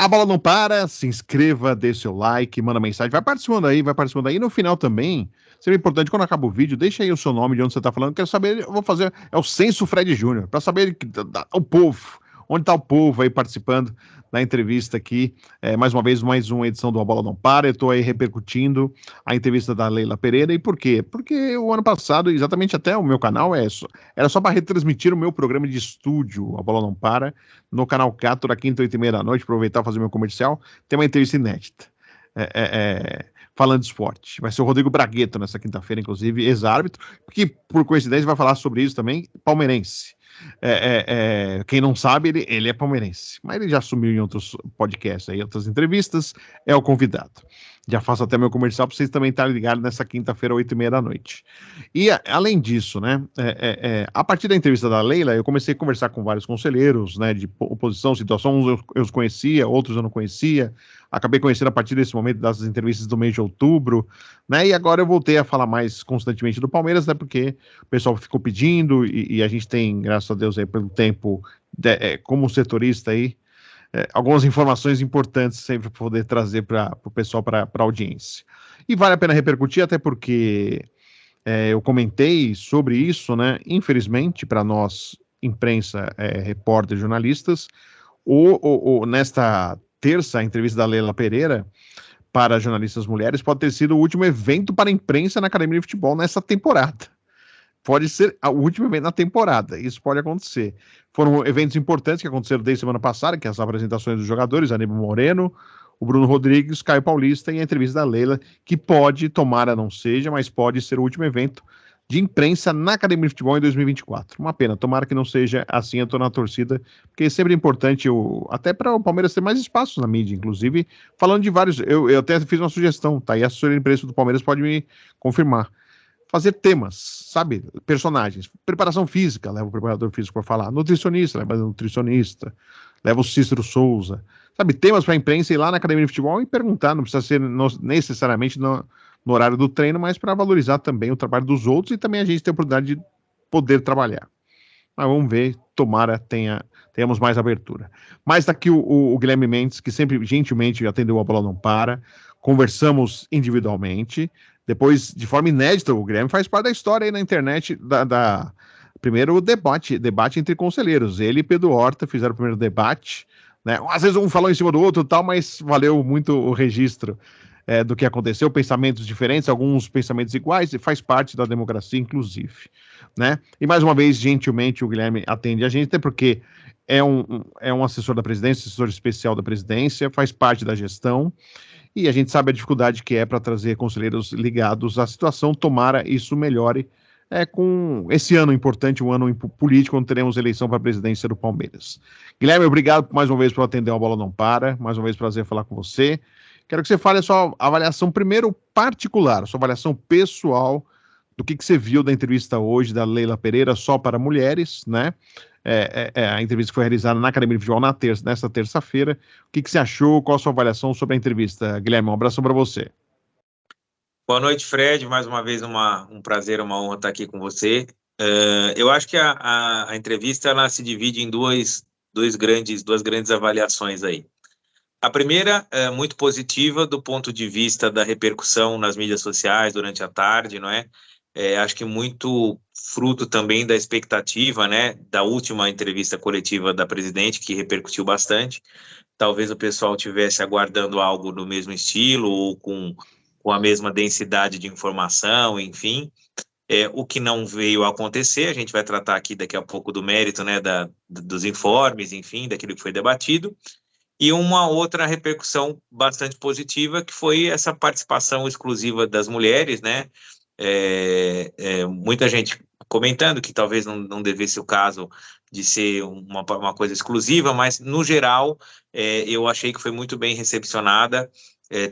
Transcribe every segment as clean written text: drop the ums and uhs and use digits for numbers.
A bola não para, se inscreva, dê seu like, manda mensagem, vai participando aí. E no final também, seria importante, quando acaba o vídeo, deixa aí o seu nome, de onde você tá falando, quero saber, eu vou fazer, é o Censo Fred Júnior, para saber o povo, onde tá o povo aí participando da entrevista aqui, mais uma vez, mais uma edição do A Bola Não Para, eu tô aí repercutindo a entrevista da Leila Pereira, e por quê? Porque o ano passado, exatamente até o meu canal, era só para retransmitir o meu programa de estúdio, A Bola Não Para, no canal K, toda quinta, 8h30 da noite, aproveitar e fazer meu comercial, tem uma entrevista inédita, falando de esporte. Vai ser o Rodrigo Bragueta nessa quinta-feira, inclusive, ex-árbitro, que, por coincidência, vai falar sobre isso também, palmeirense. Quem não sabe, ele é palmeirense, mas ele já assumiu em outros podcasts, aí, outras entrevistas, é o convidado. Já faço até meu comercial para vocês também estarem ligados nessa quinta-feira, 8h30 da noite. E, além disso, né, a partir da entrevista da Leila, eu comecei a conversar com vários conselheiros, né, de oposição, situação, uns eu os conhecia, outros eu não conhecia, acabei conhecendo a partir desse momento das entrevistas do mês de outubro, né, e agora eu voltei a falar mais constantemente do Palmeiras, né, porque o pessoal ficou pedindo, e a gente tem, graças a Deus, aí, pelo tempo, como setorista aí, algumas informações importantes sempre para poder trazer para o pessoal, para a audiência. E vale a pena repercutir, até porque eu comentei sobre isso, né? Infelizmente, para nós, imprensa, repórter, jornalistas, nesta terça, a entrevista da Leila Pereira para jornalistas mulheres pode ter sido o último evento para a imprensa na Academia de Futebol nessa temporada. Pode ser o último evento na temporada, isso pode acontecer. Foram eventos importantes que aconteceram desde semana passada, que é as apresentações dos jogadores, Aníbal Moreno, o Bruno Rodrigues, Caio Paulista e a entrevista da Leila, que pode, tomara não seja, mas pode ser o último evento de imprensa na Academia de Futebol em 2024. Uma pena, tomara que não seja assim, eu tô na torcida, porque é sempre importante, até para o Palmeiras ter mais espaço na mídia, inclusive, falando de vários, eu até fiz uma sugestão, tá aí, a assessoria de imprensa do Palmeiras pode me confirmar. Fazer temas, sabe? Personagens. Preparação física, leva o preparador físico para falar. Nutricionista, leva o nutricionista. Leva o Cícero Souza. Sabe? Temas para a imprensa ir lá na Academia de Futebol e perguntar. Não precisa ser necessariamente no horário do treino, mas para valorizar também o trabalho dos outros e também a gente ter a oportunidade de poder trabalhar. Mas vamos ver. Tomara tenhamos mais abertura. Mas está aqui o Guilherme Mendes, que sempre gentilmente atendeu A Bola Não Para. Conversamos individualmente. Depois, de forma inédita, o Guilherme faz parte da história aí na internet primeiro debate entre conselheiros. Ele e Pedro Horta fizeram o primeiro debate, né? Às vezes um falou em cima do outro e tal, mas valeu muito o registro do que aconteceu, pensamentos diferentes, alguns pensamentos iguais, e faz parte da democracia, inclusive, né? E mais uma vez, gentilmente, o Guilherme atende a gente, até porque é um assessor da presidência, assessor especial da presidência, faz parte da gestão, e a gente sabe a dificuldade que é para trazer conselheiros ligados à situação, tomara isso melhore com esse ano importante, um ano político, onde teremos eleição para a presidência do Palmeiras. Guilherme, obrigado mais uma vez por atender a Bola Não Para, mais uma vez prazer falar com você. Quero que você fale a sua avaliação, primeiro particular, a sua avaliação pessoal do que você viu da entrevista hoje da Leila Pereira, só para mulheres, né? A entrevista que foi realizada na Academia de Futebol nesta terça-feira. O que você achou? Qual a sua avaliação sobre a entrevista? Guilherme, um abração para você. Boa noite, Fred. Mais uma vez um prazer, uma honra estar aqui com você. Eu acho que a entrevista ela se divide em duas grandes avaliações aí. A primeira é muito positiva do ponto de vista da repercussão nas mídias sociais durante a tarde, não é? Acho que muito fruto também da expectativa, né, da última entrevista coletiva da presidente, que repercutiu bastante. Talvez o pessoal tivesse aguardando algo do mesmo estilo ou com a mesma densidade de informação, enfim. O que não veio a acontecer, a gente vai tratar aqui daqui a pouco do mérito, né, dos informes, enfim, daquilo que foi debatido. E uma outra repercussão bastante positiva, que foi essa participação exclusiva das mulheres, né? Muita gente comentando que talvez não devesse o caso de ser uma coisa exclusiva, mas, no geral, eu achei que foi muito bem recepcionada,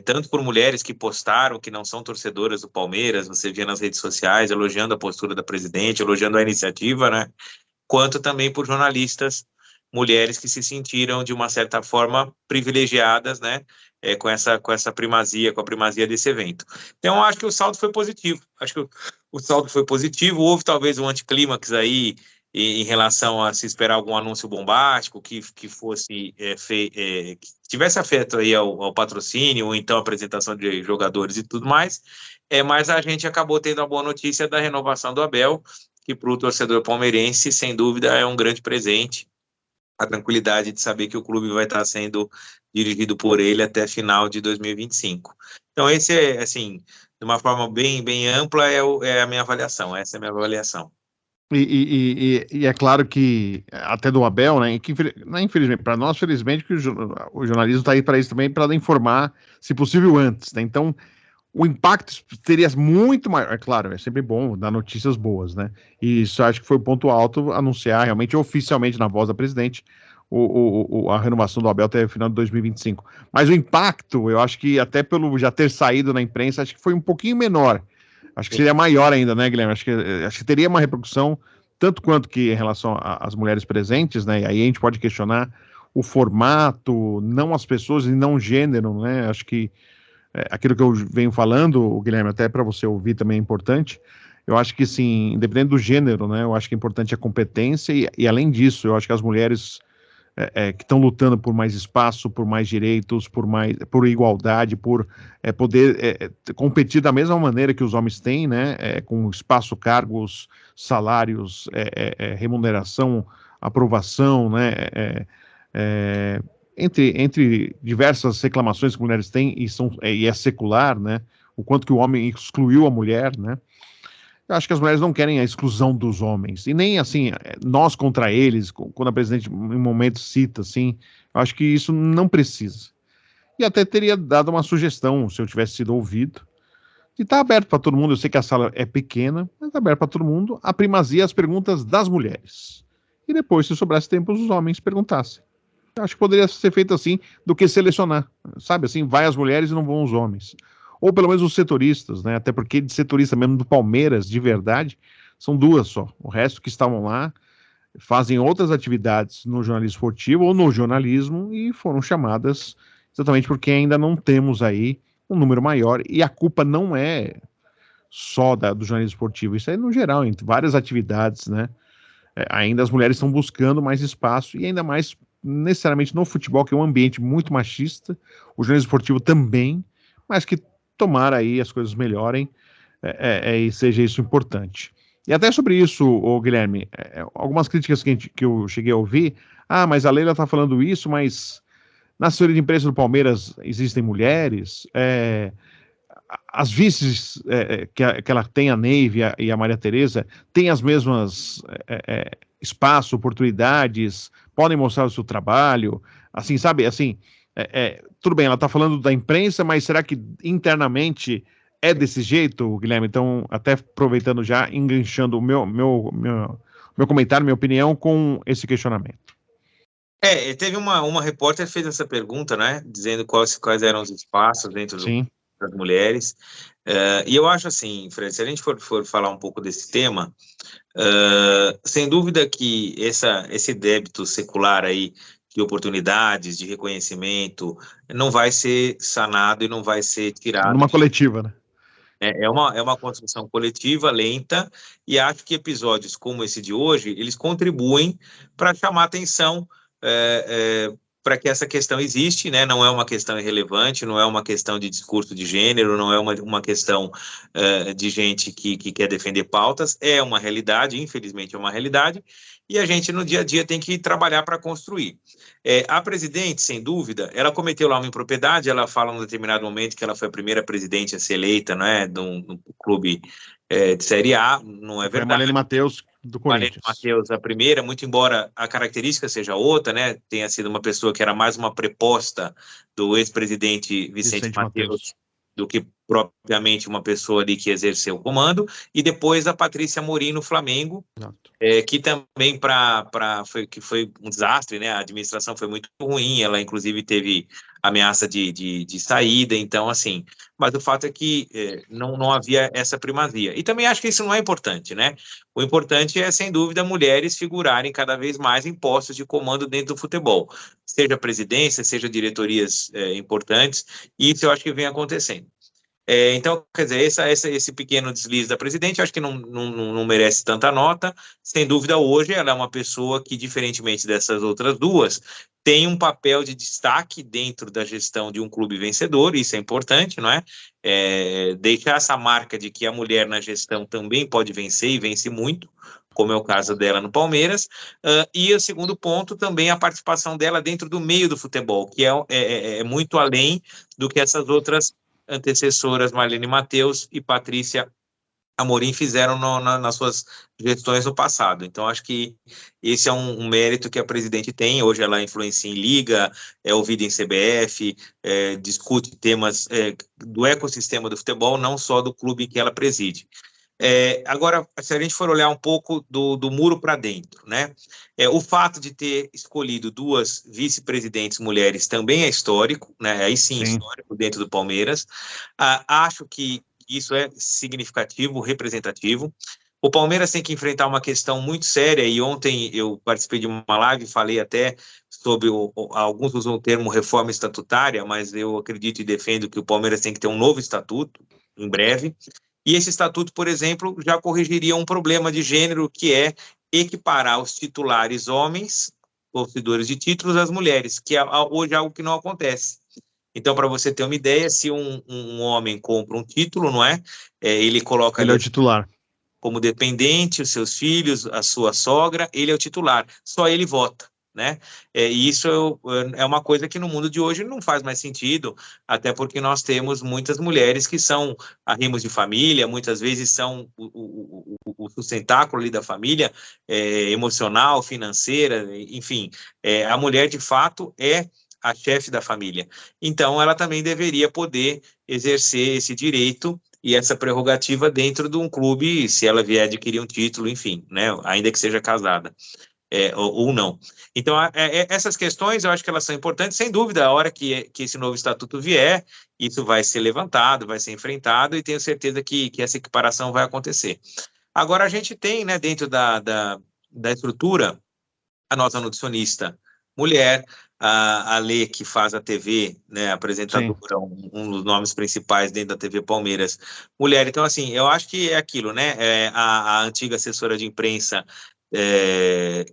tanto por mulheres que postaram, que não são torcedoras do Palmeiras, você via nas redes sociais, elogiando a postura da presidente, elogiando a iniciativa, né? Quanto também por jornalistas mulheres que se sentiram, de uma certa forma, privilegiadas, né, com essa primazia, com a primazia desse evento. Então, acho que o saldo foi positivo. Acho que o saldo foi positivo. Houve, talvez, um anticlímax aí em relação a se esperar algum anúncio bombástico que fosse que tivesse afeto aí ao patrocínio, ou então a apresentação de jogadores e tudo mais, mas a gente acabou tendo a boa notícia da renovação do Abel, que para o torcedor palmeirense, sem dúvida, é um grande presente, a tranquilidade de saber que o clube vai estar sendo dirigido por ele até final de 2025. Então, esse é, assim, de uma forma bem ampla, é a minha avaliação, essa é a minha avaliação. E é claro que, até do Abel, né, que, não, infelizmente, para nós, felizmente, que o jornalismo está aí para isso também, para informar, se possível, antes, né? Então, o impacto seria muito maior. É claro, é sempre bom dar notícias boas, né? E isso acho que foi o ponto alto, anunciar realmente, oficialmente, na voz da presidente, a renovação do Abel até o final de 2025. Mas o impacto, eu acho que até pelo já ter saído na imprensa, acho que foi um pouquinho menor. Acho que seria maior ainda, né, Guilherme? Acho que teria uma repercussão, tanto quanto que em relação às mulheres presentes, né? E aí a gente pode questionar o formato, não as pessoas e não o gênero, né? Acho que aquilo que eu venho falando, Guilherme, até para você ouvir também é importante. Eu acho que, sim, independente do gênero, né? Eu acho que é importante a competência e além disso, eu acho que as mulheres que estão lutando por mais espaço, por mais direitos, por igualdade, por poder competir da mesma maneira que os homens têm, né? Com espaço, cargos, salários, remuneração, aprovação, né? Entre diversas reclamações que mulheres têm e é secular, né? O quanto que o homem excluiu a mulher, né? Eu acho que as mulheres não querem a exclusão dos homens, e nem assim, nós contra eles, quando a presidente em momentos cita assim, eu acho que isso não precisa. E até teria dado uma sugestão, se eu tivesse sido ouvido, de estar aberto para todo mundo, eu sei que a sala é pequena, mas está aberto para todo mundo, a primazia as perguntas das mulheres. E depois, se sobrasse tempo, os homens perguntassem. Eu acho que poderia ser feito assim, do que selecionar, sabe, assim, vai as mulheres e não vão os homens. Ou pelo menos os setoristas, né? Até porque de setorista mesmo do Palmeiras, de verdade, são duas só. O resto que estavam lá fazem outras atividades no jornalismo esportivo ou no jornalismo e foram chamadas exatamente porque ainda não temos aí um número maior. E a culpa não é só do jornalismo esportivo, isso é no geral, em várias atividades, né? Ainda as mulheres estão buscando mais espaço e ainda mais necessariamente no futebol, que é um ambiente muito machista, o jornalismo esportivo também, mas que tomara aí as coisas melhorem e seja isso importante. E até sobre isso, Guilherme, algumas críticas que eu cheguei a ouvir, mas a Leila está falando isso, mas na assessoria de imprensa do Palmeiras existem mulheres, as vices que ela tem, a Neive e a Maria Tereza, têm as mesmas espaço, oportunidades, podem mostrar o seu trabalho, assim, sabe, assim, tudo bem, ela está falando da imprensa, mas será que internamente é desse jeito, Guilherme? Então, até aproveitando já, enganchando o meu comentário, minha opinião com esse questionamento. Teve uma repórter que fez essa pergunta, né, dizendo quais eram os espaços dentro das mulheres, e eu acho assim, Fred, se a gente for falar um pouco desse tema, sem dúvida que esse débito secular aí de oportunidades, de reconhecimento, não vai ser sanado e não vai ser tirado. Numa coletiva, né? É uma construção coletiva, lenta, e acho que episódios como esse de hoje, eles contribuem para chamar atenção para que essa questão existe, né? Não é uma questão irrelevante, não é uma questão de discurso de gênero, não é uma questão de gente que quer defender pautas, é uma realidade, infelizmente é uma realidade, e a gente no dia a dia tem que trabalhar para construir. A presidente, sem dúvida, ela cometeu lá uma impropriedade, ela fala num determinado momento que ela foi a primeira presidente a ser eleita, né, de um clube de Série A, não é verdade. Foi Marlene Matheus, do Corinthians. Marlene Matheus, a primeira, muito embora a característica seja outra, né, tenha sido uma pessoa que era mais uma preposta do ex-presidente Vicente Matheus do que propriamente uma pessoa ali que exerceu o comando, e depois a Patrícia Amorim no Flamengo, que também foi um desastre, né? A administração foi muito ruim, ela inclusive teve ameaça de saída, então assim, mas o fato é que não havia essa primazia, e também acho que isso não é importante, né? O importante é, sem dúvida, mulheres figurarem cada vez mais em postos de comando dentro do futebol, seja presidência, seja diretorias importantes, e isso eu acho que vem acontecendo. Então, quer dizer, esse pequeno deslize da presidente, acho que não merece tanta nota. Sem dúvida, hoje ela é uma pessoa que, diferentemente dessas outras duas, tem um papel de destaque dentro da gestão de um clube vencedor, isso é importante, não é? Deixar essa marca de que a mulher na gestão também pode vencer e vence muito, como é o caso dela no Palmeiras. E o segundo ponto, também a participação dela dentro do meio do futebol, que é muito além do que essas outras antecessoras Marlene Matheus e Patrícia Amorim fizeram nas suas gestões no passado. Então, acho que esse é um mérito que a presidente tem. Hoje ela influencia em liga, é ouvida em CBF, discute temas do ecossistema do futebol, não só do clube em que ela preside. Agora, se a gente for olhar um pouco do muro para dentro, né? O fato de ter escolhido duas vice-presidentes mulheres também é histórico, né? Aí sim, histórico dentro do Palmeiras. Acho que isso é significativo, representativo. O Palmeiras tem que enfrentar uma questão muito séria, e ontem eu participei de uma live e falei até sobre, alguns usam o termo reforma estatutária, mas eu acredito e defendo que o Palmeiras tem que ter um novo estatuto, em breve. E esse estatuto, por exemplo, já corrigiria um problema de gênero, que é equiparar os titulares homens, possuidores de títulos, às mulheres, que hoje é algo que não acontece. Então, para você ter uma ideia, se um homem compra um título, não é? Ele coloca ele ali é o titular como dependente, os seus filhos, a sua sogra, ele é o titular, só ele vota, né? E isso é uma coisa que no mundo de hoje não faz mais sentido, até porque nós temos muitas mulheres que são arrimos de família, muitas vezes são o sustentáculo ali da família, emocional, financeira, enfim, a mulher de fato é a chefe da família. Então, ela também deveria poder exercer esse direito e essa prerrogativa dentro de um clube, se ela vier adquirir um título, enfim, né, ainda que seja casada, ou não. Então, essas questões, eu acho que elas são importantes, sem dúvida, a hora que esse novo estatuto vier, isso vai ser levantado, vai ser enfrentado, e tenho certeza que essa equiparação vai acontecer. Agora, a gente tem, né, dentro da estrutura, a nossa nutricionista mulher, a Lê, que faz a TV, né, apresentadora, um dos nomes principais dentro da TV Palmeiras, mulher. Então, assim, eu acho que é aquilo, né, a antiga assessora de imprensa,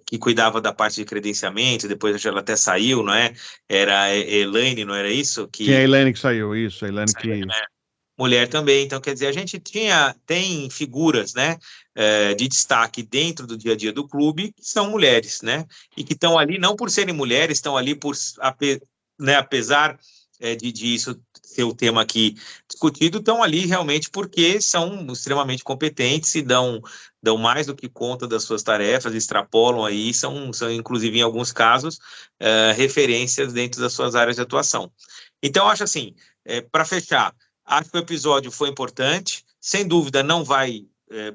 que cuidava da parte de credenciamento, depois ela até saiu, não é? Era a Elaine, não era isso? Sim, a Elaine que saiu, isso, a Elaine que... Mulher também. Então, quer dizer, a gente tem figuras, né, de destaque dentro do dia a dia do clube, que são mulheres, né, e que estão ali não por serem mulheres, estão ali né, apesar de isso ser o tema aqui discutido, estão ali realmente porque são extremamente competentes e dão mais do que conta das suas tarefas, extrapolam aí, são inclusive em alguns casos referências dentro das suas áreas de atuação. Então, acho assim, para fechar, acho que o episódio foi importante, sem dúvida não vai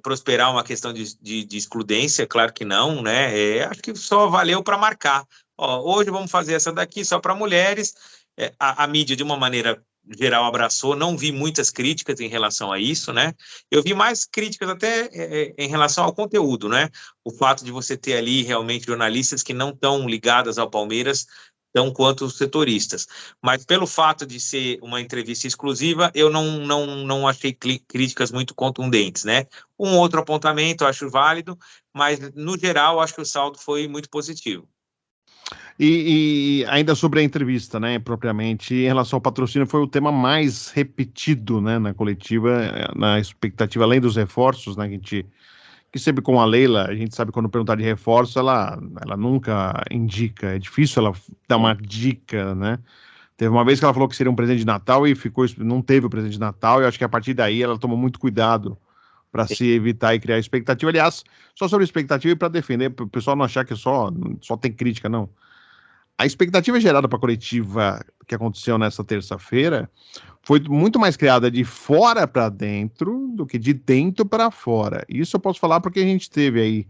prosperar uma questão de excludência, claro que não, né? Acho que só valeu para marcar. Hoje vamos fazer essa daqui só para mulheres. A mídia, de uma maneira geral, abraçou, não vi muitas críticas em relação a isso, né? Eu vi mais críticas até em relação ao conteúdo, né? O fato de você ter ali realmente jornalistas que não estão ligadas ao Palmeiras, tão quanto os setoristas. Mas pelo fato de ser uma entrevista exclusiva, eu não achei críticas muito contundentes, né? Um outro apontamento eu acho válido, mas no geral acho que o saldo foi muito positivo. E ainda sobre a entrevista, né, propriamente, em relação ao patrocínio, foi o tema mais repetido, né, na coletiva, na expectativa, além dos reforços, né, que sempre com a Leila, a gente sabe quando perguntar de reforço, ela nunca indica, é difícil ela dar uma dica, né. Teve uma vez que ela falou que seria um presente de Natal e não teve o presente de Natal, e eu acho que a partir daí ela tomou muito cuidado para se evitar e criar expectativa. Aliás, só sobre expectativa e para defender, para o pessoal não achar que só tem crítica, não. A expectativa gerada para a coletiva que aconteceu nessa terça-feira foi muito mais criada de fora para dentro do que de dentro para fora. Isso eu posso falar porque a gente teve aí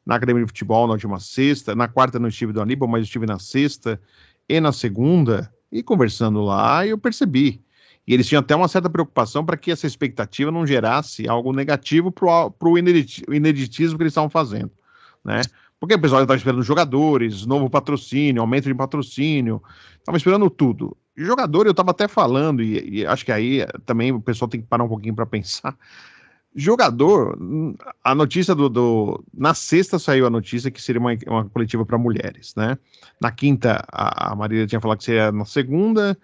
na Academia de Futebol na última sexta, na quarta não estive do Aníbal, mas estive na sexta e na segunda, e conversando lá eu percebi. E eles tinham até uma certa preocupação para que essa expectativa não gerasse algo negativo para o ineditismo que eles estavam fazendo, né? Porque o pessoal estava esperando jogadores, novo patrocínio, aumento de patrocínio, estava esperando tudo. Jogador, eu estava até falando, e acho que aí também o pessoal tem que parar um pouquinho para pensar. Jogador, a notícia na sexta saiu a notícia que seria uma coletiva para mulheres, né? Na quinta, a Marília tinha falado que seria na segunda,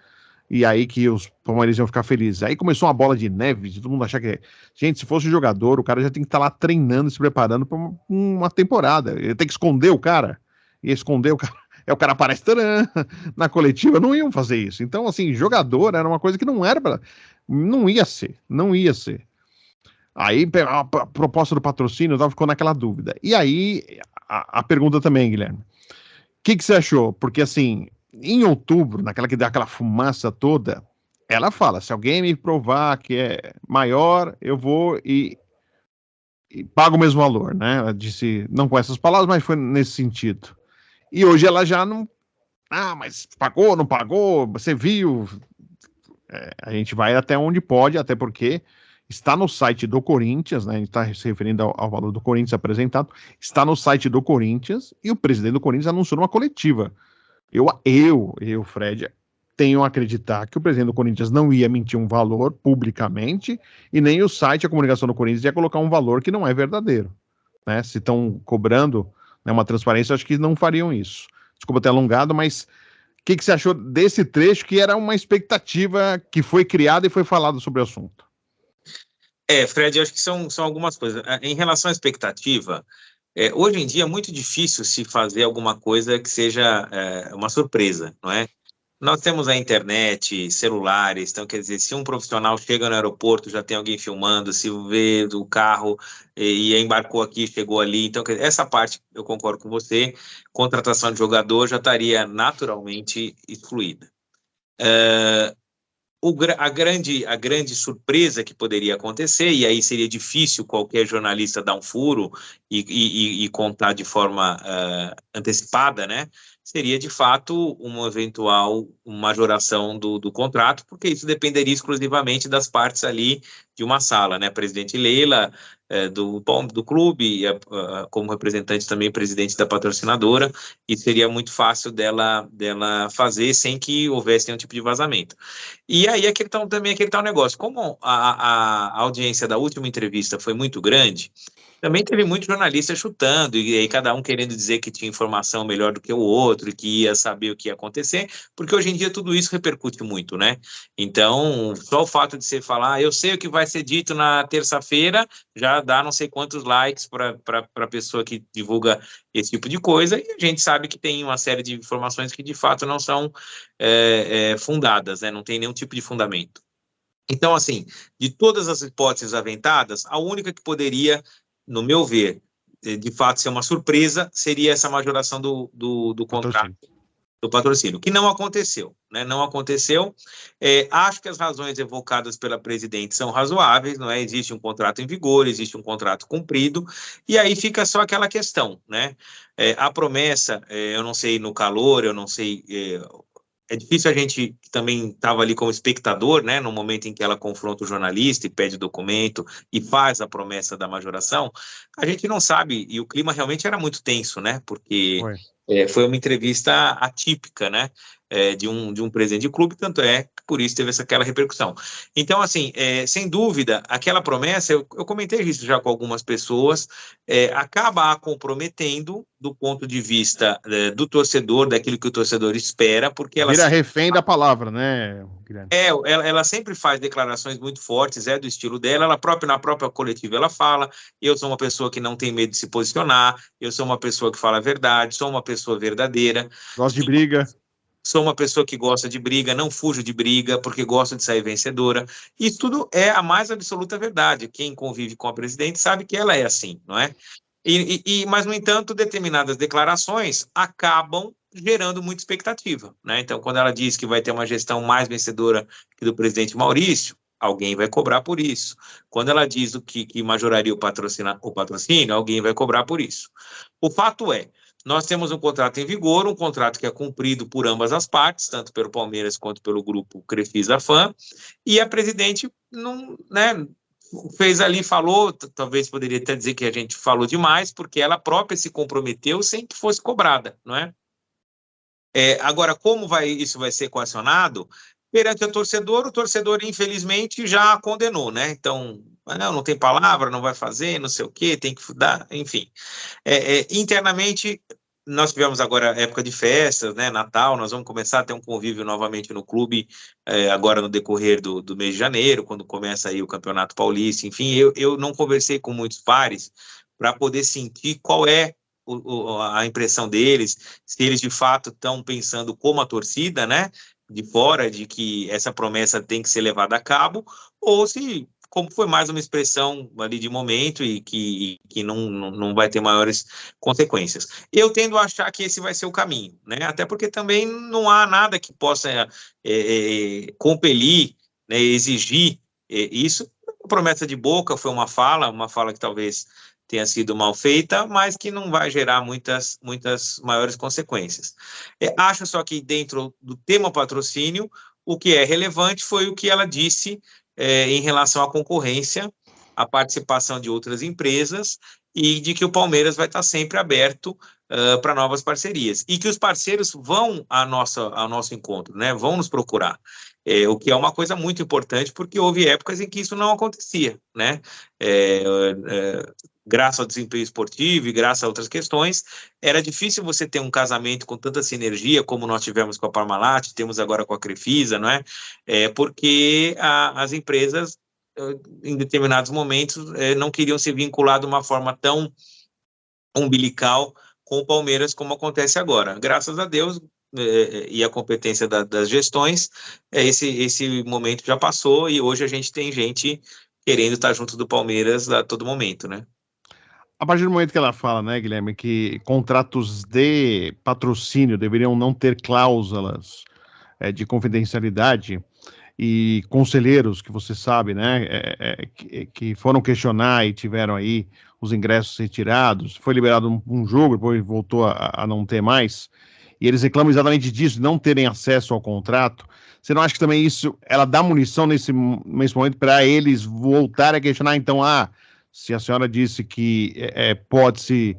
e aí que os palmeirenses iam ficar felizes. Aí começou uma bola de neve, de todo mundo achar que. Gente, se fosse jogador, o cara já tem que estar lá treinando, se preparando para uma temporada. Ele tem que esconder o cara. E esconder o cara. É, o cara aparece taran, na coletiva, não iam fazer isso. Então, assim, jogador era uma coisa que não era para. Não ia ser, não ia ser. Aí a proposta do patrocínio ficou naquela dúvida. E aí, a pergunta também, Guilherme. O que você achou? Porque, assim, em outubro, naquela que dá aquela fumaça toda, ela fala: se alguém me provar que é maior, eu vou e pago o mesmo valor, né? Ela disse, não com essas palavras, mas foi nesse sentido. E hoje ela já não. Ah, mas pagou, não pagou? Você viu? A gente vai até onde pode, até porque está no site do Corinthians, né? A gente está se referindo ao valor do Corinthians apresentado, está no site do Corinthians e o presidente do Corinthians anunciou numa coletiva. Fred, tenho a acreditar que o presidente do Corinthians não ia mentir um valor publicamente e nem o site, a comunicação do Corinthians ia colocar um valor que não é verdadeiro, né? Se estão cobrando, né, uma transparência, acho que não fariam isso. Desculpa ter alongado, mas o que você achou desse trecho que era uma expectativa que foi criada e foi falado sobre o assunto? Fred, eu acho que são algumas coisas. Em relação à expectativa, hoje em dia é muito difícil se fazer alguma coisa que seja uma surpresa, não é? Nós temos a internet, celulares, então quer dizer, se um profissional chega no aeroporto, já tem alguém filmando, se vê do carro e embarcou aqui, chegou ali, então quer dizer, essa parte eu concordo com você, contratação de jogador já estaria naturalmente excluída. A grande surpresa que poderia acontecer, e aí seria difícil qualquer jornalista dar um furo e contar de forma antecipada, né? Seria de fato uma eventual majoração do contrato, porque isso dependeria exclusivamente das partes ali de uma sala, né? Presidente Leila, do clube, como representante também presidente da patrocinadora, e seria muito fácil dela fazer sem que houvesse nenhum tipo de vazamento. E aí também aquele tal negócio, como a audiência da última entrevista foi muito grande, também teve muito jornalista chutando, e aí cada um querendo dizer que tinha informação melhor do que o outro, e que ia saber o que ia acontecer, porque hoje em dia tudo isso repercute muito, né? Então, só o fato de você falar, eu sei o que vai ser dito na terça-feira, já dá não sei quantos likes para a pessoa que divulga esse tipo de coisa, e a gente sabe que tem uma série de informações que de fato não são fundadas, né? Não tem nenhum tipo de fundamento. Então, assim, de todas as hipóteses aventadas, a única que poderia, no meu ver, de fato ser uma surpresa, seria essa majoração do contrato, do patrocínio, que não aconteceu, né? Não aconteceu. Acho que as razões evocadas pela presidente são razoáveis, não é? Existe um contrato em vigor, existe um contrato cumprido, e aí fica só aquela questão, né? A promessa, eu não sei no calor, eu não sei. É difícil a gente que também estava ali como espectador, né, no momento em que ela confronta o jornalista e pede documento e faz a promessa da majoração, a gente não sabe, e o clima realmente era muito tenso, né, porque foi uma entrevista atípica, né, de um presidente de clube, tanto é que por isso teve aquela repercussão. Então, assim, sem dúvida, aquela promessa, eu comentei isso já com algumas pessoas, acaba a comprometendo do ponto de vista do torcedor, daquilo que o torcedor espera, porque ela vira refém da palavra, né, Guilherme? ela sempre faz declarações muito fortes, do estilo dela, na própria coletiva ela fala, eu sou uma pessoa que não tem medo de se posicionar, eu sou uma pessoa que fala a verdade, sou uma pessoa verdadeira. Gosto de briga. Sou uma pessoa que gosta de briga, não fujo de briga, porque gosto de sair vencedora. Isso tudo é a mais absoluta verdade. Quem convive com a presidente sabe que ela é assim, não é? Mas, no entanto, determinadas declarações acabam gerando muita expectativa, né? Então, quando ela diz que vai ter uma gestão mais vencedora que do presidente Maurício, alguém vai cobrar por isso. Quando ela diz que majoraria o patrocínio, alguém vai cobrar por isso. O fato é, nós temos um contrato em vigor, um contrato que é cumprido por ambas as partes, tanto pelo Palmeiras quanto pelo grupo Crefisa-Fam, e a presidente não, né, fez ali, falou, talvez poderia até dizer que a gente falou demais, porque ela própria se comprometeu sem que fosse cobrada, não é? Agora, como isso vai ser equacionado? Perante o torcedor, infelizmente, já condenou, né? Então, não tem palavra, não vai fazer, não sei o quê, tem que dar, enfim. Internamente, nós tivemos agora época de festas, né? Natal, nós vamos começar a ter um convívio novamente no clube, agora no decorrer do mês de janeiro, quando começa aí o Campeonato Paulista, enfim, eu não conversei com muitos pares para poder sentir qual é a impressão deles, se eles de fato estão pensando como a torcida, né, de fora, de que essa promessa tem que ser levada a cabo, ou se, como foi mais uma expressão ali de momento e que não vai ter maiores consequências. Eu tendo a achar que esse vai ser o caminho, né, até porque também não há nada que possa compelir, né, exigir isso. A promessa de boca foi uma fala que talvez tenha sido mal feita, mas que não vai gerar muitas maiores consequências. Acho só que dentro do tema patrocínio, o que é relevante foi o que ela disse em relação à concorrência, à participação de outras empresas e de que o Palmeiras vai estar sempre aberto para novas parcerias. E que os parceiros vão ao nosso encontro, né? Vão nos procurar. O que é uma coisa muito importante, porque houve épocas em que isso não acontecia, né? Graças ao desempenho esportivo e graças a outras questões, era difícil você ter um casamento com tanta sinergia como nós tivemos com a Parmalat, temos agora com a Crefisa, não é? Porque as empresas, em determinados momentos, não queriam se vincular de uma forma tão umbilical com o Palmeiras como acontece agora. Graças a Deus, e a competência das gestões, esse momento já passou e hoje a gente tem gente querendo estar junto do Palmeiras a todo momento, né? A partir do momento que ela fala, né, Guilherme, que contratos de patrocínio deveriam não ter cláusulas de confidencialidade, e conselheiros que você sabe, né, que foram questionar e tiveram aí os ingressos retirados, foi liberado um jogo, depois voltou a não ter mais, e eles reclamam exatamente disso, não terem acesso ao contrato. Você não acha que também isso, ela dá munição nesse momento para eles voltarem a questionar, então, se a senhora disse que pode-se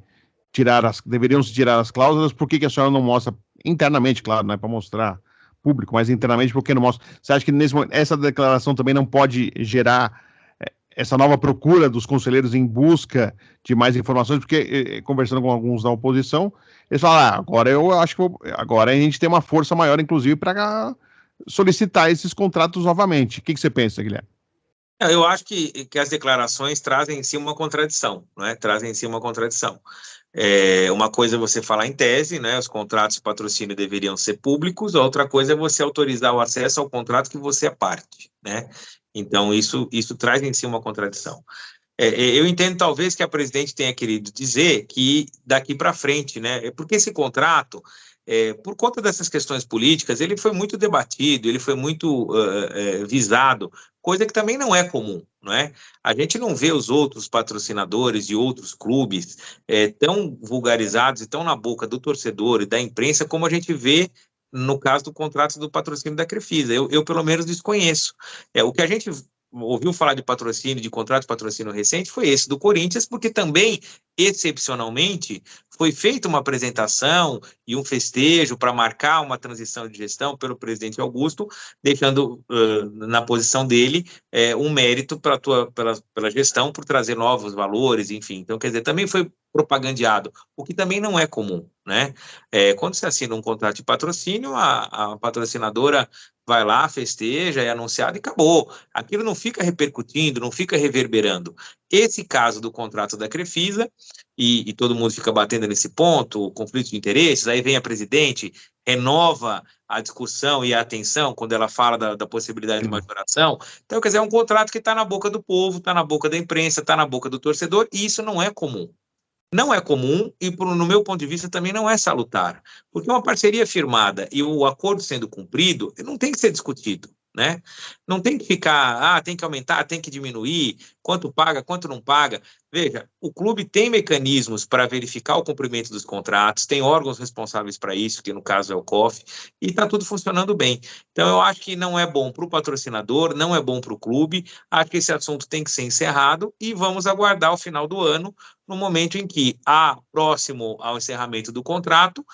tirar deveriam se tirar as cláusulas, por que a senhora não mostra internamente, claro, não é para mostrar público, mas internamente, por que não mostra? Você acha que nesse momento, essa declaração também não pode gerar essa nova procura dos conselheiros em busca de mais informações? Porque, conversando com alguns da oposição, eles falam, agora eu acho que agora a gente tem uma força maior, inclusive, para solicitar esses contratos novamente. O que você pensa, Guilherme? Eu acho que as declarações trazem em si uma contradição, não é? Trazem em si uma contradição. Uma coisa é você falar em tese, né? Os contratos de patrocínio deveriam ser públicos, a outra coisa é você autorizar o acesso ao contrato que você é parte, né? Então, isso traz em si uma contradição. Eu entendo, talvez, que a presidente tenha querido dizer que daqui para frente, né? Porque esse contrato, por conta dessas questões políticas, ele foi muito debatido, ele foi muito visado, coisa que também não é comum, não é? A gente não vê os outros patrocinadores de outros clubes tão vulgarizados e tão na boca do torcedor e da imprensa como a gente vê no caso do contrato do patrocínio da Crefisa. Eu pelo menos, desconheço. O que a gente ouviu falar de patrocínio, de contrato de patrocínio recente, foi esse do Corinthians, porque também, excepcionalmente, foi feita uma apresentação e um festejo para marcar uma transição de gestão pelo presidente Augusto, deixando na posição dele um mérito pela gestão, por trazer novos valores, enfim. Então, quer dizer, também foi propagandeado, o que também não é comum, né? Quando se assina um contrato de patrocínio, a patrocinadora vai lá, festeja, é anunciado e acabou. Aquilo não fica repercutindo, não fica reverberando. Esse caso do contrato da Crefisa, e todo mundo fica batendo nesse ponto, conflito de interesses, aí vem a presidente, renova a discussão e a atenção quando ela fala da possibilidade de majoração. Então, quer dizer, é um contrato que está na boca do povo, está na boca da imprensa, está na boca do torcedor, e isso não é comum. Não é comum e, no meu ponto de vista, também não é salutar, porque uma parceria firmada e o acordo sendo cumprido não tem que ser discutido, né? Não tem que ficar, tem que aumentar, tem que diminuir, quanto paga, quanto não paga. Veja, o clube tem mecanismos para verificar o cumprimento dos contratos, tem órgãos responsáveis para isso, que no caso é o COF, e está tudo funcionando bem. Então, eu acho que não é bom para o patrocinador, não é bom para o clube, acho que esse assunto tem que ser encerrado e vamos aguardar o final do ano, no momento em que, próximo ao encerramento do contrato,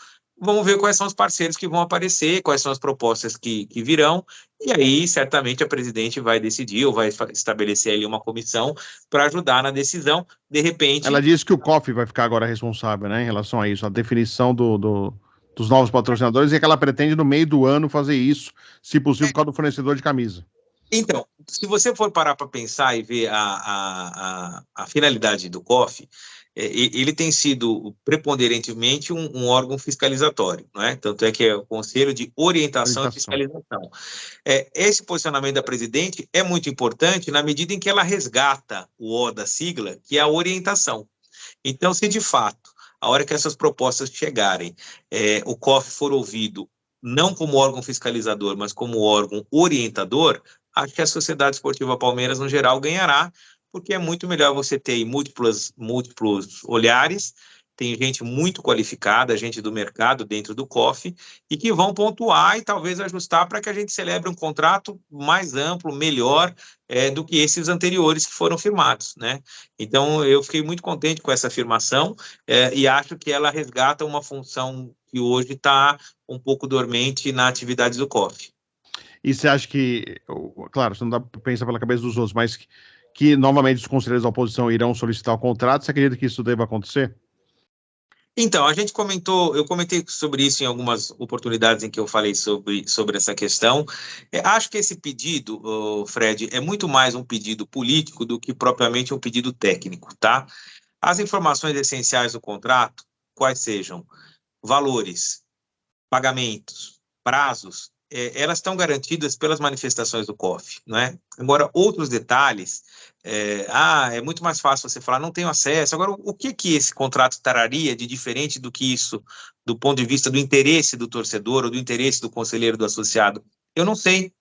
vamos ver quais são os parceiros que vão aparecer, quais são as propostas que virão, e aí certamente a presidente vai decidir ou vai estabelecer ali uma comissão para ajudar na decisão. De repente... Ela disse que o COF vai ficar agora responsável, né, em relação a isso, a definição dos novos patrocinadores, e que ela pretende no meio do ano fazer isso, se possível, por causa do fornecedor de camisa. Então, se você for parar para pensar e ver a finalidade do COF, ele tem sido preponderentemente um órgão fiscalizatório, não é? Tanto é que é o Conselho de Orientação e Fiscalização. Esse posicionamento da presidente é muito importante na medida em que ela resgata o O da sigla, que é a orientação. Então, se de fato, a hora que essas propostas chegarem, o COF for ouvido não como órgão fiscalizador, mas como órgão orientador, acho que a Sociedade Esportiva Palmeiras, no geral, ganhará, porque é muito melhor você ter múltiplos olhares, tem gente muito qualificada, gente do mercado dentro do COF, e que vão pontuar e talvez ajustar para que a gente celebre um contrato mais amplo, melhor, do que esses anteriores que foram firmados, né? Então, eu fiquei muito contente com essa afirmação, e acho que ela resgata uma função que hoje está um pouco dormente na atividade do COF. E você acha que, claro, você não dá para pensar pela cabeça dos outros, mas que novamente os conselheiros da oposição irão solicitar o contrato, você acredita que isso deva acontecer? Então, eu comentei sobre isso em algumas oportunidades em que eu falei sobre essa questão. Acho que esse pedido, Fred, é muito mais um pedido político do que propriamente um pedido técnico, tá? As informações essenciais do contrato, quais sejam valores, pagamentos, prazos, elas estão garantidas pelas manifestações do COF, não é? Agora, outros detalhes, é muito mais fácil você falar, não tenho acesso. Agora, o que esse contrato traria de diferente do que isso, do ponto de vista do interesse do torcedor ou do interesse do conselheiro, do associado? Eu não sei.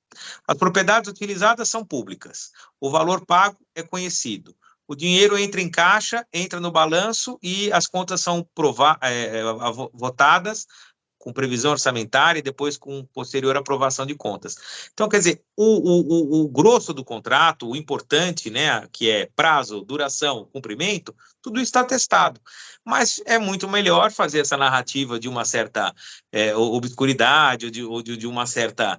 As propriedades utilizadas são públicas, o valor pago é conhecido, o dinheiro entra em caixa, entra no balanço e as contas são votadas com previsão orçamentária e depois com posterior aprovação de contas. Então, quer dizer, o grosso do contrato, o importante, né, que é prazo, duração, cumprimento, tudo isso está testado. Mas é muito melhor fazer essa narrativa de uma certa obscuridade ou de uma certa,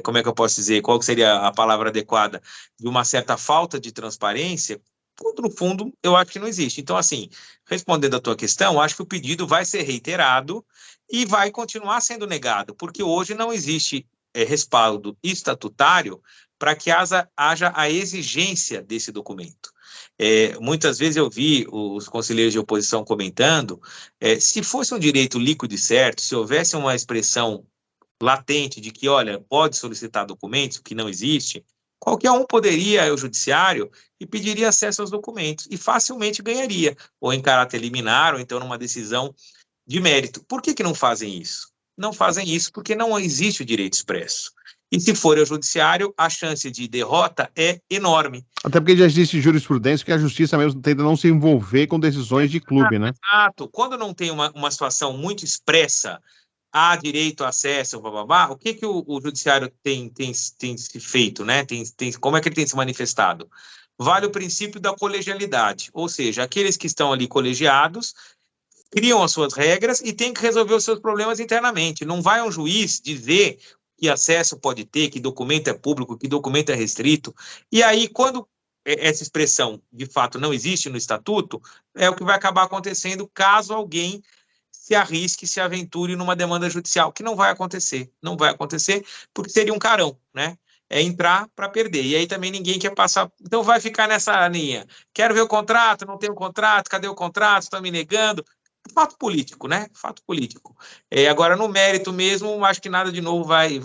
como é que eu posso dizer, qual seria a palavra adequada, de uma certa falta de transparência, quando no fundo eu acho que não existe. Então, assim, respondendo a tua questão, acho que o pedido vai ser reiterado e vai continuar sendo negado, porque hoje não existe respaldo estatutário para que haja a exigência desse documento. Muitas vezes eu vi os conselheiros de oposição comentando, se fosse um direito líquido e certo, se houvesse uma expressão latente de que, olha, pode solicitar documentos, que não existe, qualquer um poderia ir ao judiciário e pediria acesso aos documentos e facilmente ganharia, ou em caráter liminar, ou então numa decisão de mérito. Por que não fazem isso? Não fazem isso porque não existe o direito expresso. E se for ao judiciário, a chance de derrota é enorme. Até porque já existe jurisprudência que a justiça mesmo tenta não se envolver com decisões de clube, né? Exato. Quando não tem uma situação muito expressa, há direito a acesso, blá, o que o judiciário tem se feito, né? Como é que ele tem se manifestado? Vale o princípio da colegialidade, ou seja, aqueles que estão ali colegiados criam as suas regras e têm que resolver os seus problemas internamente. Não vai um juiz dizer que acesso pode ter, que documento é público, que documento é restrito. E aí, quando essa expressão, de fato, não existe no estatuto, é o que vai acabar acontecendo caso alguém se arrisque, se aventure numa demanda judicial, que não vai acontecer, porque seria um carão, né? É entrar para perder, e aí também ninguém quer passar, então vai ficar nessa linha, quero ver o contrato, não tenho contrato, cadê o contrato, estão me negando, fato político, né? Fato político. Agora, no mérito mesmo, acho que nada de novo vai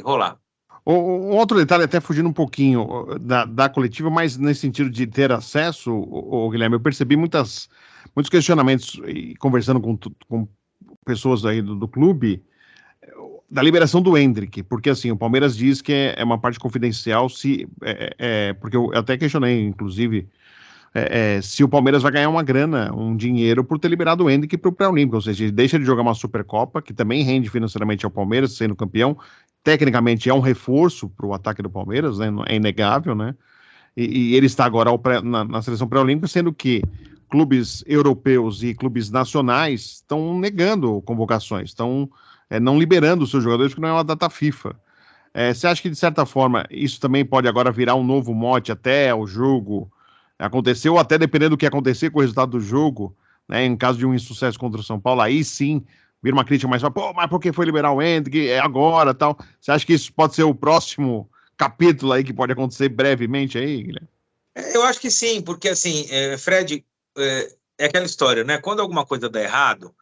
rolar. Um outro detalhe, até fugindo um pouquinho da coletiva, mas nesse sentido de ter acesso, Guilherme, eu percebi muitos questionamentos, e conversando com pessoas aí do clube, da liberação do Endrick, porque assim, o Palmeiras diz que é uma parte confidencial, porque eu até questionei, inclusive, se o Palmeiras vai ganhar uma grana, um dinheiro por ter liberado o Endrick para o pré-olímpico, ou seja, ele deixa de jogar uma Supercopa, que também rende financeiramente ao Palmeiras, sendo campeão, tecnicamente é um reforço para o ataque do Palmeiras, né? É inegável, né? E ele está agora na seleção pré-olímpica, sendo que clubes europeus e clubes nacionais estão negando convocações, estão não liberando os seus jogadores, porque não é uma data FIFA. Você acha que, de certa forma, isso também pode agora virar um novo mote até o jogo acontecer, ou até dependendo do que acontecer com o resultado do jogo, né, em caso de um insucesso contra o São Paulo, aí sim, vira uma crítica mais, pô, mas por que foi liberar o Hendrick? É agora, tal. Você acha que isso pode ser o próximo capítulo aí que pode acontecer brevemente aí, Guilherme? Eu acho que sim, porque assim, Fred, é aquela história, né? Quando alguma coisa dá errado,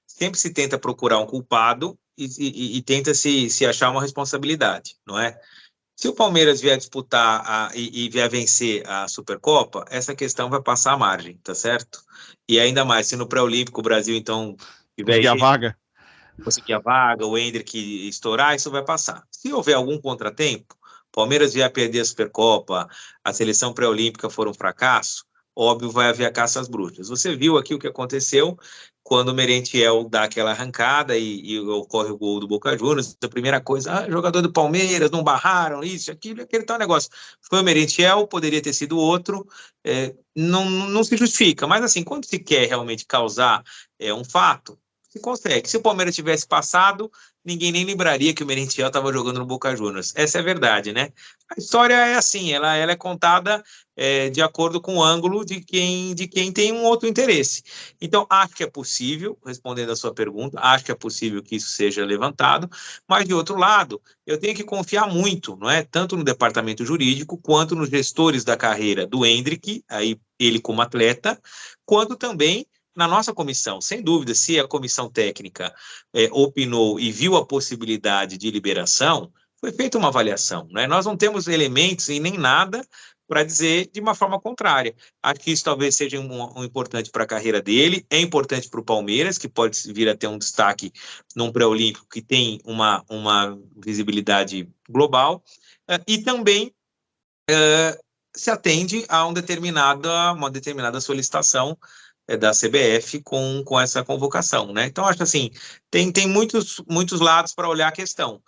sempre se tenta procurar um culpado e tenta se achar uma responsabilidade, não é? Se o Palmeiras vier disputar e vier vencer a Supercopa, essa questão vai passar à margem, tá certo? E ainda mais, se no pré-olímpico o Brasil, então, Conseguir a vaga? conseguir a vaga, o Hendrick estourar, isso vai passar. Se houver algum contratempo, Palmeiras vier perder a Supercopa, a seleção pré-olímpica for um fracasso, óbvio, vai haver a caça às bruxas. Você viu aqui o que aconteceu quando o Merentiel dá aquela arrancada e ocorre o gol do Boca Juniors. A primeira coisa, jogador do Palmeiras, não barraram, isso, aquilo, aquele tal negócio. Foi o Merentiel, poderia ter sido outro, não se justifica. Mas assim, quando se quer realmente causar um fato, se consegue. Se o Palmeiras tivesse passado, ninguém nem lembraria que o Merentiel estava jogando no Boca Juniors. Essa é a verdade, né? A história é assim, ela é contada de acordo com o ângulo de quem tem um outro interesse. Então, acho que é possível, respondendo a sua pergunta, acho que é possível que isso seja levantado, mas, de outro lado, eu tenho que confiar muito, não é? Tanto no departamento jurídico, quanto nos gestores da carreira do Hendrick, aí ele como atleta, quanto também na nossa comissão. Sem dúvida, se a comissão técnica opinou e viu a possibilidade de liberação, foi feita uma avaliação, né? Nós não temos elementos e nem nada para dizer de uma forma contrária. Acho que isso talvez seja um importante para a carreira dele, é importante para o Palmeiras, que pode vir a ter um destaque num pré-olímpico que tem uma visibilidade global, e também se atende a uma determinada solicitação da CBF com essa convocação, né? Então, acho assim, tem muitos lados para olhar a questão.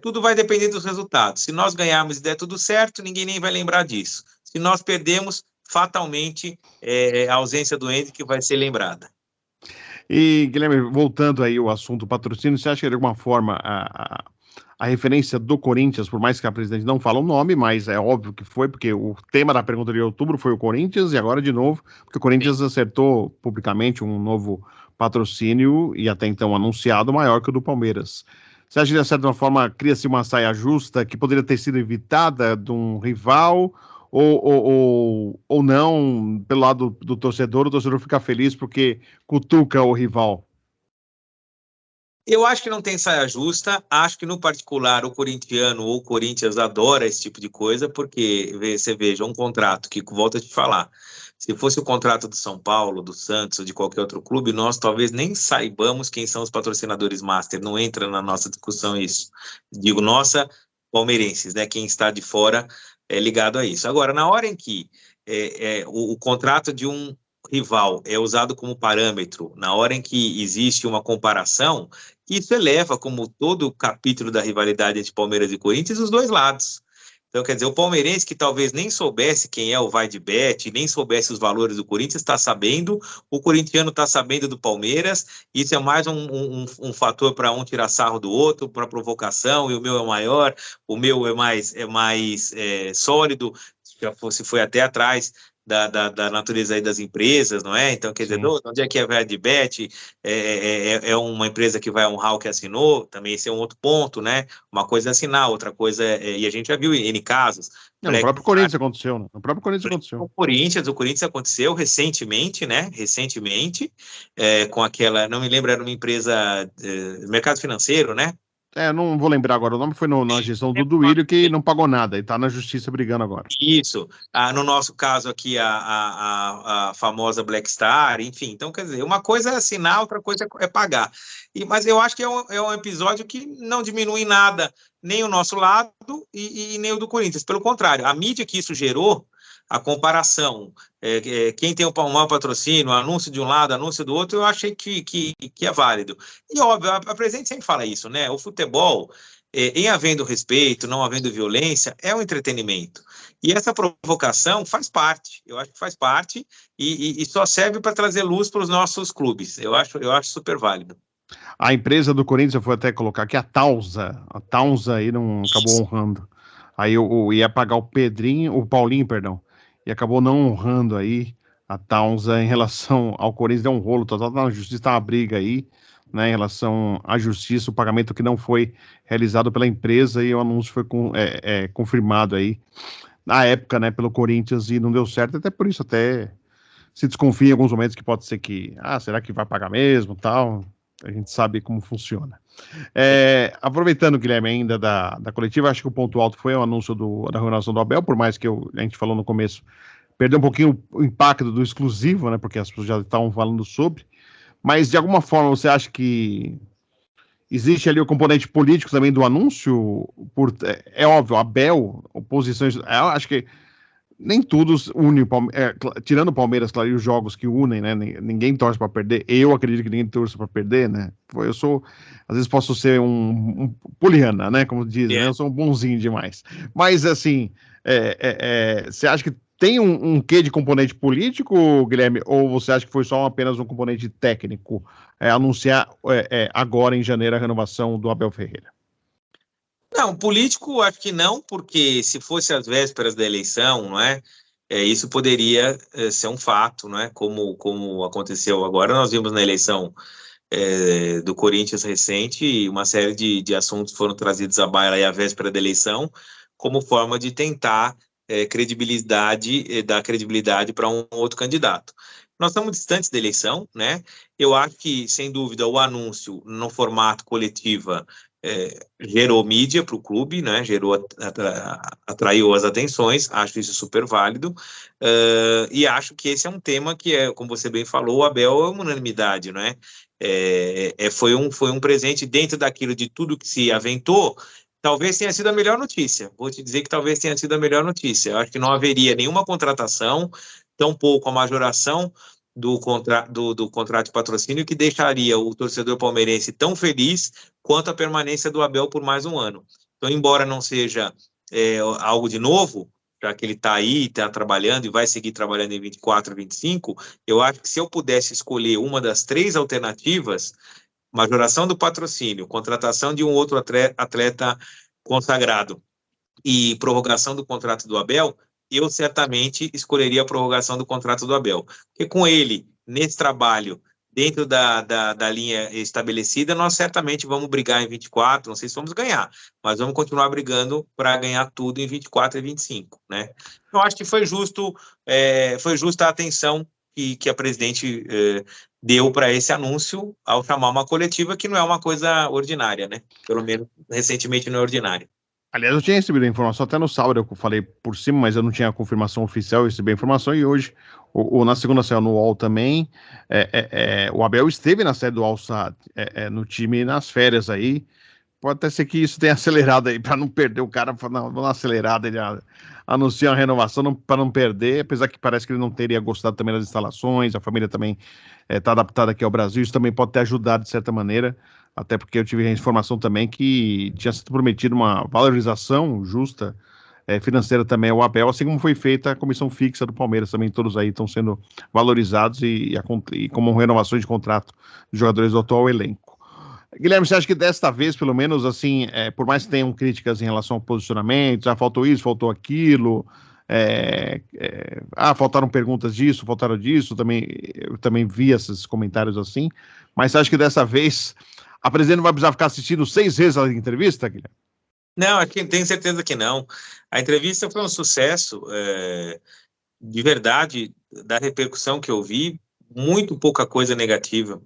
Tudo vai depender dos resultados. Se nós ganharmos e der tudo certo, ninguém nem vai lembrar disso. Se nós perdemos, fatalmente, a ausência do Hendrick vai ser lembrada. E, Guilherme, voltando aí ao assunto patrocínio, você acha que de alguma forma a referência do Corinthians, por mais que a presidente não fale o nome, mas é óbvio que foi, porque o tema da pergunta de outubro foi o Corinthians, e agora de novo, porque o Corinthians acertou publicamente um novo patrocínio, e até então anunciado, maior que o do Palmeiras. Você acha que, de certa forma, cria-se uma saia justa que poderia ter sido evitada de um rival, ou não, pelo lado do torcedor, o torcedor fica feliz porque cutuca o rival? Eu acho que não tem saia justa, acho que no particular o corintiano ou o Corinthians adora esse tipo de coisa, porque você veja, um contrato que, volto a te falar, se fosse o contrato do São Paulo, do Santos ou de qualquer outro clube, nós talvez nem saibamos quem são os patrocinadores master, não entra na nossa discussão isso. Digo, nossa, palmeirenses, né, quem está de fora é ligado a isso. Agora, na hora em que o contrato de um rival é usado como parâmetro, na hora em que existe uma comparação, isso eleva, como todo capítulo da rivalidade entre Palmeiras e Corinthians, os dois lados. Então, quer dizer, o palmeirense que talvez nem soubesse quem é o Vai de Bet, nem soubesse os valores do Corinthians, está sabendo, o corintiano está sabendo do Palmeiras, isso é mais um fator para um tirar sarro do outro, para provocação, e o meu é maior, o meu é mais sólido, se foi até atrás da natureza aí das empresas, não é? Então, quer dizer, onde é que é a Adbet? É uma empresa que vai honrar o que assinou, também esse é um outro ponto, né? Uma coisa é assinar, outra coisa e a gente já viu N casos. No próprio Corinthians aconteceu, né? No próprio Corinthians aconteceu. O Corinthians aconteceu recentemente, né? Com aquela, não me lembro, era uma empresa, mercado financeiro, né? Não vou lembrar agora o nome, foi na gestão do Duílio que não pagou nada e está na justiça brigando agora. Isso, no nosso caso aqui, a famosa Black Star, enfim, então quer dizer, uma coisa é assinar, outra coisa é pagar. Mas eu acho que é um episódio que não diminui nada, nem o nosso lado e nem o do Corinthians, pelo contrário, a mídia que isso gerou, a comparação, quem tem o maior patrocínio, anúncio de um lado, anúncio do outro, eu achei que é válido. E óbvio, a presidente sempre fala isso, né? O futebol em havendo respeito, não havendo violência, é um entretenimento. E essa provocação faz parte, eu acho que faz parte, e só serve para trazer luz para os nossos clubes. Eu acho super válido. A empresa do Corinthians, eu vou até colocar aqui, a Taunza aí não acabou honrando. Aí eu ia pagar o Paulinho, perdão, e acabou não honrando aí a Taunza em relação ao Corinthians, deu um rolo total, na justiça tá uma briga aí, né, em relação à justiça, o pagamento que não foi realizado pela empresa e o anúncio foi confirmado aí na época, né, pelo Corinthians e não deu certo, até por isso até se desconfia em alguns momentos que pode ser que, será que vai pagar mesmo, tal, a gente sabe como funciona. Aproveitando, Guilherme, ainda da coletiva, acho que o ponto alto foi o anúncio da renovação do Abel, por mais que a gente falou no começo, perdeu um pouquinho o impacto do exclusivo, né, porque as pessoas já estavam falando sobre, mas de alguma forma você acha que existe ali o componente político também do anúncio? É óbvio, Abel, oposições, acho que nem tudo une, tirando o Palmeiras, claro, e os jogos que unem, né? Ninguém torce para perder. Eu acredito que ninguém torce para perder, né? Eu sou, às vezes posso ser um poliana, né? Como dizem, né? Eu sou um bonzinho demais. Mas, assim, você acha que tem um quê de componente político, Guilherme? Ou você acha que foi só apenas um componente técnico anunciar agora, em janeiro, a renovação do Abel Ferreira? Não, político acho que não, porque se fosse às vésperas da eleição, não é? Isso poderia ser um fato, não é? Como aconteceu agora, nós vimos na eleição do Corinthians recente, uma série de assuntos foram trazidos à baila aí à véspera da eleição, como forma de tentar dar credibilidade para um outro candidato. Nós estamos distantes da eleição, né? Eu acho que, sem dúvida, o anúncio no formato coletiva gerou mídia para o clube, né? Atraiu as atenções, acho isso super válido, e acho que esse é um tema que, como você bem falou, o Abel é uma unanimidade, não é? Foi um presente dentro daquilo de tudo que se aventou. Talvez tenha sido a melhor notícia. Vou te dizer que talvez tenha sido a melhor notícia. Eu acho que não haveria nenhuma contratação, tampouco a majoração do contrato de patrocínio que deixaria o torcedor palmeirense tão feliz quanto a permanência do Abel por mais um ano. Então, embora não seja algo de novo, já que ele está aí, está trabalhando e vai seguir trabalhando em 24, 25, eu acho que se eu pudesse escolher uma das três alternativas, majoração do patrocínio, contratação de um outro atleta consagrado e prorrogação do contrato do Abel, eu certamente escolheria a prorrogação do contrato do Abel. Porque com ele, nesse trabalho, dentro da linha estabelecida, nós certamente vamos brigar em 24, não sei se vamos ganhar, mas vamos continuar brigando para ganhar tudo em 24 e 25, né? Eu acho que foi justa a atenção que a presidente deu para esse anúncio ao chamar uma coletiva que não é uma coisa ordinária, né? Pelo menos recentemente não é ordinária. Aliás, eu tinha recebido a informação até no sábado, eu falei por cima, mas eu não tinha a confirmação oficial, eu recebi a informação, e hoje, na segunda saiu no UOL também, o Abel esteve na sede do Al-Sadd, no time nas férias aí, pode até ser que isso tenha acelerado aí, para não perder o cara, vamos dar uma acelerada, ele anuncia a renovação para não perder, apesar que parece que ele não teria gostado também das instalações, a família também está adaptada aqui ao Brasil, isso também pode ter ajudado de certa maneira, até porque eu tive a informação também que tinha sido prometido uma valorização justa financeira também ao Abel, assim como foi feita a comissão fixa do Palmeiras, também todos aí estão sendo valorizados e como renovações de contrato dos jogadores do atual elenco. Guilherme, você acha que desta vez, pelo menos, assim, por mais que tenham críticas em relação ao posicionamento, já faltou isso, faltou aquilo, faltaram perguntas disso, faltaram disso, eu também vi esses comentários assim, mas você acha que dessa vez a presidente não vai precisar ficar assistindo 6 vezes a entrevista, Guilherme? Não, tenho certeza que não. A entrevista foi um sucesso, de verdade, da repercussão que eu vi, muito pouca coisa negativa,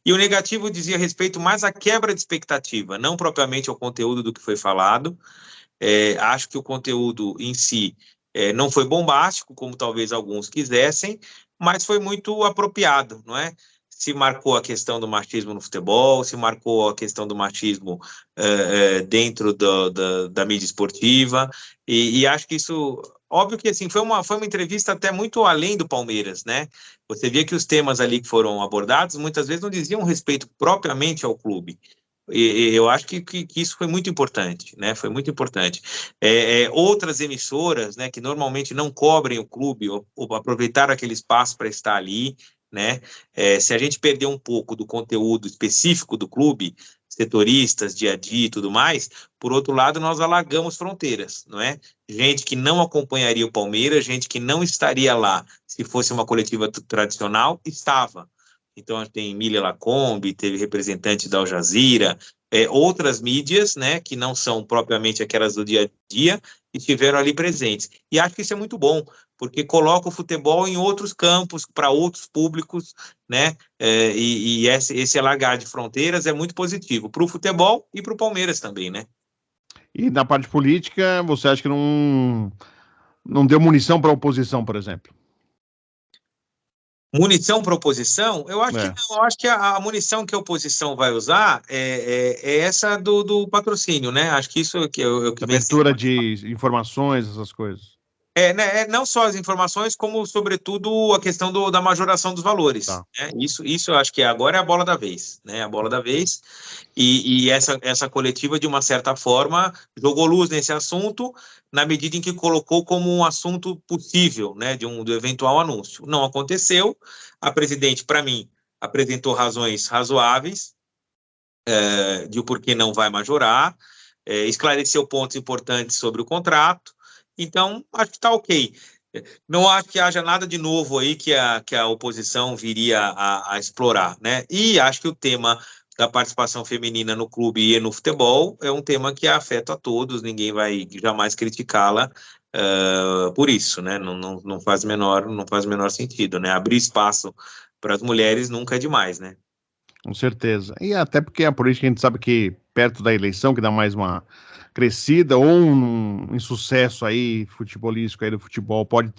e o negativo dizia respeito mais à quebra de expectativa, não propriamente ao conteúdo do que foi falado. Acho que o conteúdo em si não foi bombástico, como talvez alguns quisessem, mas foi muito apropriado, não é? Se marcou a questão do machismo no futebol, se marcou a questão do machismo dentro da mídia esportiva, e acho que isso, óbvio que assim, foi uma entrevista até muito além do Palmeiras, né? Você via que os temas ali que foram abordados, muitas vezes não diziam respeito propriamente ao clube, eu acho que isso foi muito importante, né? Foi muito importante. Outras emissoras, né, que normalmente não cobrem o clube, ou aproveitaram aquele espaço para estar ali, né? Se a gente perder um pouco do conteúdo específico do clube, setoristas, dia a dia e tudo mais, por outro lado, nós alargamos fronteiras, não é? Gente que não acompanharia o Palmeiras, gente que não estaria lá se fosse uma coletiva tradicional, estava. Então, tem Emília Lacombe, teve representante da Al Jazeera, outras mídias, né, que não são propriamente aquelas do dia a dia, estiveram ali presentes. E acho que isso é muito bom, porque coloca o futebol em outros campos, para outros públicos, né, e esse alargar de fronteiras é muito positivo para o futebol e para o Palmeiras também, né? E na parte política, você acha que não deu munição para a oposição, por exemplo? Munição para oposição? Eu acho que É. não. Eu acho que a munição que a oposição vai usar é essa do patrocínio, né? Acho que isso que vem sendo. Abertura de informações, essas coisas. Né, não só as informações, como, sobretudo, a questão da majoração dos valores. Tá. Né? Isso eu acho que agora é a bola da vez, né? A bola da vez. E essa coletiva, de uma certa forma, jogou luz nesse assunto, na medida em que colocou como um assunto possível, né? Do eventual anúncio. Não aconteceu. A presidente, para mim, apresentou razões razoáveis de o porquê não vai majorar, esclareceu pontos importantes sobre o contrato. Então, acho que está ok. Não acho que haja nada de novo aí que a oposição viria a explorar, né? E acho que o tema da participação feminina no clube e no futebol é um tema que afeta a todos, ninguém vai jamais criticá-la por isso, né? Não faz menor sentido, né? Abrir espaço para as mulheres nunca é demais, né? Com certeza. E até porque a política a gente sabe que perto da eleição, que dá mais uma crescida, ou um insucesso aí futebolístico aí do futebol, pode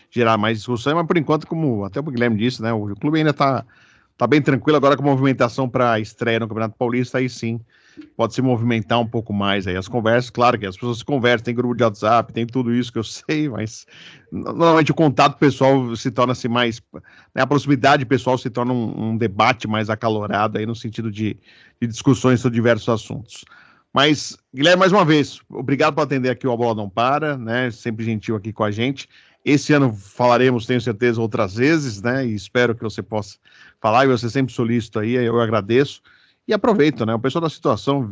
gerar mais discussão, mas por enquanto, como até o Guilherme disse, né, o clube ainda tá bem tranquilo, agora com a movimentação para a estreia no Campeonato Paulista, aí sim pode se movimentar um pouco mais aí as conversas. Claro que as pessoas se conversam, tem grupo de WhatsApp, tem tudo isso que eu sei, mas normalmente o contato pessoal se torna-se mais, né, a proximidade pessoal se torna um debate mais acalorado aí no sentido de discussões sobre diversos assuntos. Mas, Guilherme, mais uma vez, obrigado por atender aqui o A Bola Não Para, né? Sempre gentil aqui com a gente. Esse ano falaremos, tenho certeza, outras vezes, né? E espero que você possa falar, e você sempre solícito aí, eu agradeço. E aproveito, né? O pessoal da situação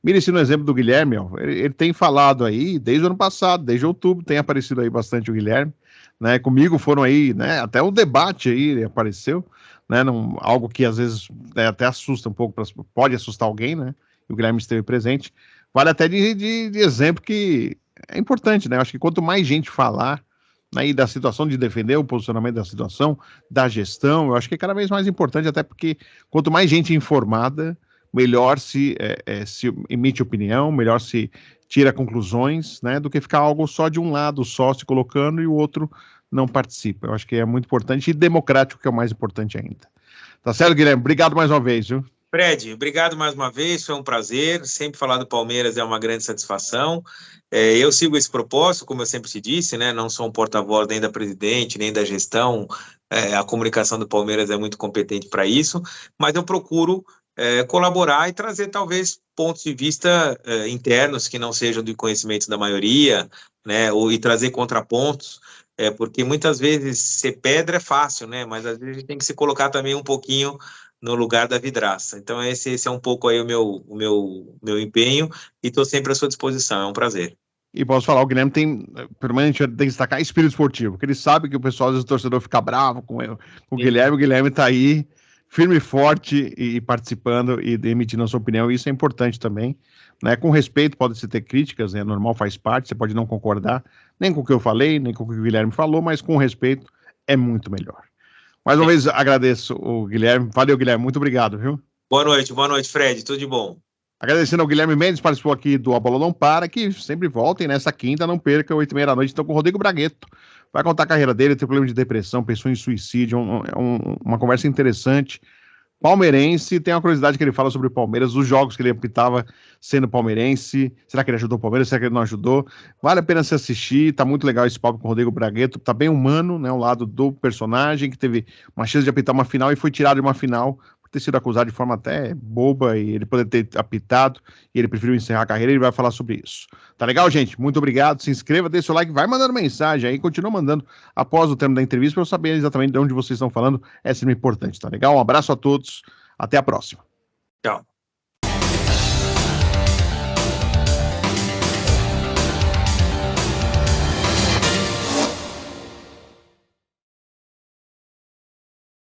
mire-se no exemplo do Guilherme, ó, ele tem falado aí desde o ano passado, desde outubro, tem aparecido aí bastante o Guilherme, né? Comigo foram aí, né? Até o debate aí ele apareceu, né? Algo que às vezes até assusta um pouco, pode assustar alguém, né? E o Guilherme esteve presente. Vale até de exemplo que é importante, né? Eu acho que quanto mais gente falar, né, e da situação de defender o posicionamento da situação, da gestão, eu acho que é cada vez mais importante, até porque quanto mais gente informada, melhor se emite opinião, melhor se tira conclusões, né, do que ficar algo só de um lado, só se colocando e o outro não participa. Eu acho que é muito importante e democrático, que é o mais importante ainda. Tá certo, Guilherme? Obrigado mais uma vez, viu? Fred, obrigado mais uma vez, foi um prazer. Sempre falar do Palmeiras é uma grande satisfação. Eu sigo esse propósito, como eu sempre te disse, né? Não sou um porta-voz nem da presidente, nem da gestão. A comunicação do Palmeiras é muito competente para isso, mas eu procuro colaborar e trazer talvez pontos de vista internos que não sejam do conhecimento da maioria, né? E trazer contrapontos. Porque muitas vezes ser pedra é fácil, né? Mas às vezes a gente tem que se colocar também um pouquinho no lugar da vidraça. Então esse é um pouco aí o meu empenho e estou sempre à sua disposição, é um prazer. E posso falar, o Guilherme permanente tem que destacar espírito esportivo, porque ele sabe que o pessoal, às vezes, o torcedor fica bravo com o Guilherme está aí, firme e forte, e participando e emitindo a sua opinião, e isso é importante também, né? Com respeito, pode-se ter críticas, né? Normal, faz parte, você pode não concordar, nem com o que eu falei, nem com o que o Guilherme falou, mas com respeito é muito melhor. Mais uma vez, agradeço o Guilherme. Valeu, Guilherme. Muito obrigado, viu? Boa noite, Fred. Tudo de bom. Agradecendo ao Guilherme Mendes, participou aqui do A Bola Não Para, que sempre voltem nessa quinta, não perca, 8h30 da noite. Então, com o Rodrigo Braguetto. Vai contar a carreira dele, tem problema de depressão, pensou em suicídio, uma conversa interessante. Palmeirense, tem uma curiosidade que ele fala sobre o Palmeiras, os jogos que ele apitava sendo palmeirense. Será que ele ajudou o Palmeiras? Será que ele não ajudou? Vale a pena se assistir, tá muito legal esse papo com o Rodrigo Braguetto, tá bem humano, né? O lado do personagem que teve uma chance de apitar uma final e foi tirado de uma final ter sido acusado de forma até boba e ele poder ter apitado e ele preferiu encerrar a carreira. Ele vai falar sobre isso. Tá legal, gente? Muito obrigado. Se inscreva, deixa seu like, vai mandando mensagem aí, continua mandando após o término da entrevista para eu saber exatamente de onde vocês estão falando. É sempre importante, tá legal? Um abraço a todos. Até a próxima. Tchau.